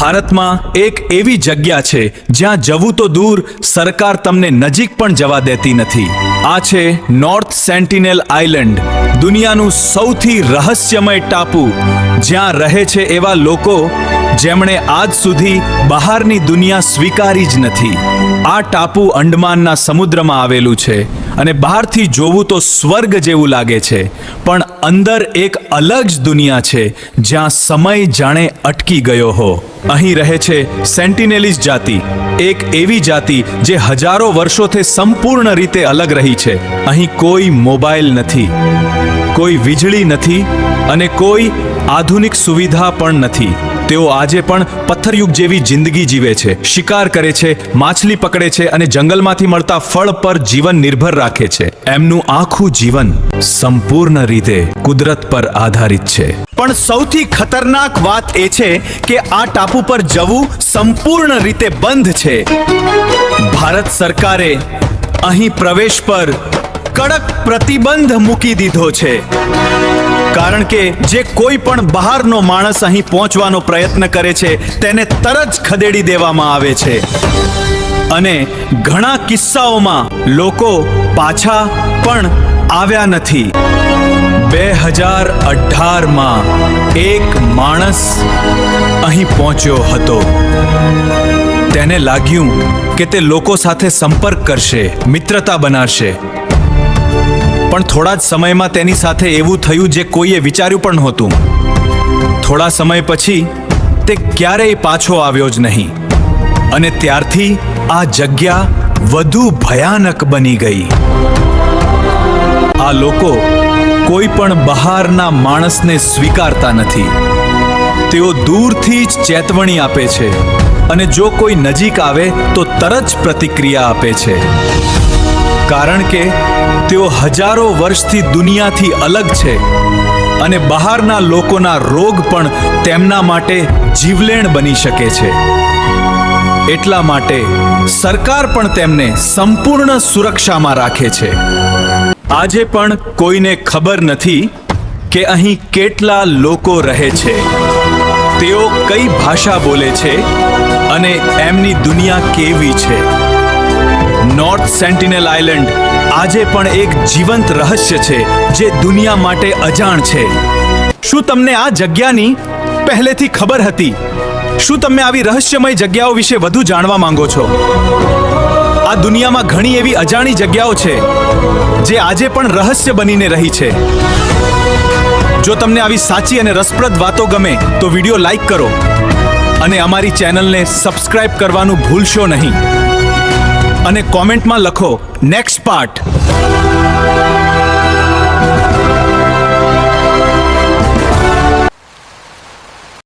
ભારતમાં એક એવી જગ્યા છે જ્યાં જવું તો દૂર, સરકાર તમને નજીક પણ જવા દેતી નથી. આ છે નોર્થ સેન્ટિનેલ આઇલેન્ડ, દુનિયાનું સૌથી રહસ્યમય ટાપુ, જ્યાં રહે છે એવા લોકો જેમણે આજ સુધી બહારની દુનિયા સ્વીકારી જ નથી. આ ટાપુ અંડમાનના સમુદ્રમાં આવેલું છે અને બહારથી જોવું તો સ્વર્ગ જેવું લાગે છે, પણ અંદર એક અલગ જ દુનિયા છે જ્યાં સમય જાણે અટકી ગયો હો. અહીં રહે છે સેન્ટિનેલીઝ જાતિ, એક એવી જાતિ જે હજારો વર્ષોથી સંપૂર્ણ રીતે અલગ રહી છે. અહીં કોઈ મોબાઈલ નથી, કોઈ વીજળી નથી અને કોઈ આધુનિક સુવિધા પણ નથી. તેઓ આજે પણ પથ્થરયુગ જેવી જિંદગી જીવે છે, શિકાર કરે છે, માછલી પકડે છે અને જંગલમાંથી મળતા ફળ પર જીવન નિર્ભર રાખે છે. એમનું આખું જીવન સંપૂર્ણ રીતે કુદરત પર આધારિત છે. પણ સૌથી ખતરનાક વાત એ છે કે આ ટાપુ પર જવું સંપૂર્ણ રીતે બંધ છે. ભારત સરકારે અહીં પ્રવેશ પર કડક પ્રતિબંધ મૂકી દીધો છે, કારણ કે જે કોઈ પણ બહારનો માણસ અહીં પહોંચવાનો પ્રયત્ન કરે છે તેને તરત જ ખદેડી દેવામાં આવે છે. અને ઘણા કિસ્સાઓમાં લોકો પાછા પણ આવ્યા નથી. 2018માં એક માણસ અહીં પહોંચ્યો હતો. તેને લાગ્યું કે તે લોકો સાથે સંપર્ક કરશે, મિત્રતા બનાવશે, પણ થોડા જ સમયમાં તેની સાથે એવું થયું જે કોઈએ વિચાર્યું પણ નહોતું. થોડા સમય પછી તે ક્યારેય પાછો આવ્યો જ નહીં અને ત્યારથી આ જગ્યા વધુ ભયાનક બની ગઈ. આ લોકો કોઈ પણ બહારના માણસને સ્વીકારતા નથી. તેઓ દૂરથી જ ચેતવણી આપે છે અને જો કોઈ નજીક આવે તો તરત જ પ્રતિક્રિયા આપે છે, કારણ કે તેઓ હજારો વર્ષથી દુનિયાથી અલગ છે અને બહારના લોકોના રોગ પણ તેમના માટે જીવલેણ બની શકે છે. એટલા માટે સરકાર પણ તેમને સંપૂર્ણ સુરક્ષામાં રાખે છે. આજે પણ કોઈને ખબર નથી કે અહીં કેટલા લોકો રહે છે, તેઓ કઈ ભાષા બોલે છે અને એમની દુનિયા કેવી છે. નોર્થ સેન્ટિનેલ આઇલેન્ડ આજે પણ એક જીવંત રહસ્ય છે જે દુનિયા માટે અજાણ છે. શું તમને આ જગ્યાની પહેલેથી ખબર હતી? શું તમે આવી રહસ્યમય જગ્યાઓ વિશે વધુ જાણવા માંગો છો? આ દુનિયામાં ઘણી એવી અજાણી જગ્યાઓ છે જે આજે પણ રહસ્ય બનીને રહી છે. જો તમને આવી સાચી અને રસપ્રદ વાતો ગમે તો વિડીયો લાઈક કરો અને અમારી ચેનલને સબસ્ક્રાઇબ કરવાનું ભૂલશો નહીં. અને કોમેન્ટમાં લખો નેક્સ્ટ પાર્ટ.